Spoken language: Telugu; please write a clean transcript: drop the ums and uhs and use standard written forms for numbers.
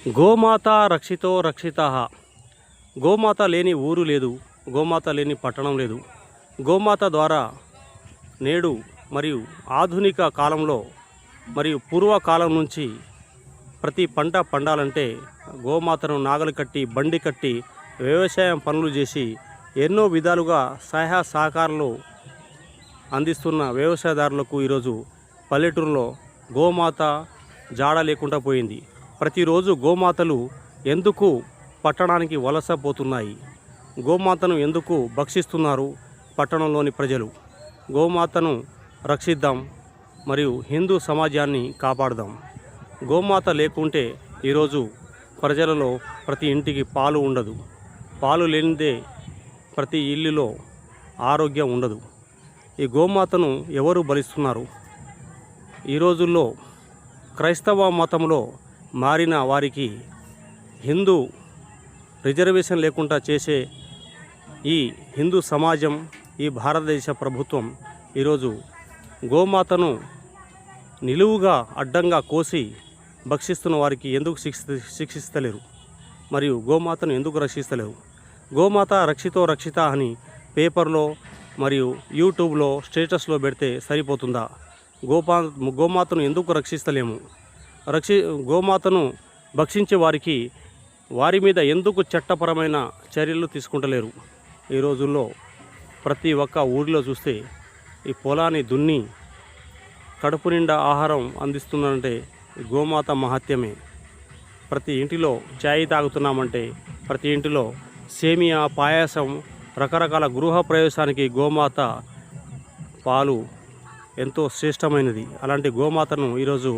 గోమాత రక్షితో రక్షితః. గోమాత లేని ఊరు లేదు, గోమాత లేని పట్టణం లేదు. గోమాత ద్వారా నేడు మరియు ఆధునిక కాలంలో మరియు పూర్వకాలం నుంచి ప్రతి పంట పండాలంటే గోమాతను నాగలు కట్టి బండి కట్టి వ్యవసాయం పనులు చేసి ఎన్నో విధాలుగా సహాయ సహకారాలు అందిస్తున్న వ్యవసాయదారులకు ఈరోజు పల్లెటూరులో గోమాత జాడ లేకుండా పోయింది. ప్రతిరోజు గోమాతలు ఎందుకు పట్టణానికి వలసపోతున్నాయి? గోమాతను ఎందుకు భక్షిస్తున్నారు పట్టణంలోని ప్రజలు? గోమాతను రక్షిద్దాం మరియు హిందూ సమాజాన్ని కాపాడదాం. గోమాత లేకుంటే ఈరోజు ప్రజలలో ప్రతి ఇంటికి పాలు ఉండదు. పాలు లేనిదే ప్రతి ఇల్లులో ఆరోగ్యం ఉండదు. ఈ గోమాతను ఎవరు బలిస్తున్నారు? ఈ రోజుల్లో క్రైస్తవ మతంలో మారిన వారికి హిందూ రిజర్వేషన్ లేకుండా చేసే ఈ హిందూ సమాజం, ఈ భారతదేశ ప్రభుత్వం ఈరోజు గోమాతను నిలువుగా అడ్డంగా కోసి భక్షిస్తున్న వారికి ఎందుకు శిక్షిస్తలేరు? మరియు గోమాతను ఎందుకు రక్షిస్తలేరు? గోమాత రక్షితో రక్షిత అని పేపర్లో మరియు యూట్యూబ్లో స్టేటస్లో పెడితే సరిపోతుందా? గోమాతను ఎందుకు రక్షిస్తలేము? గోమాతను భక్షించే వారికి వారి మీద ఎందుకు చట్టపరమైన చర్యలు తీసుకుంటలేరు? ఈ రోజుల్లో ప్రతి ఒక్క ఊరిలో చూస్తే ఈ పొలాన్ని దున్ని కడుపు నిండా ఆహారం అందిస్తుందంటే గోమాత మహత్యమే. ప్రతి ఇంటిలో ఛాయ్ తాగుతున్నామంటే ప్రతి ఇంటిలో సేమియా, పాయాసం, రకరకాల గృహ ప్రవేశానికి గోమాత పాలు ఎంతో శ్రేష్టమైనది. అలాంటి గోమాతను ఈరోజు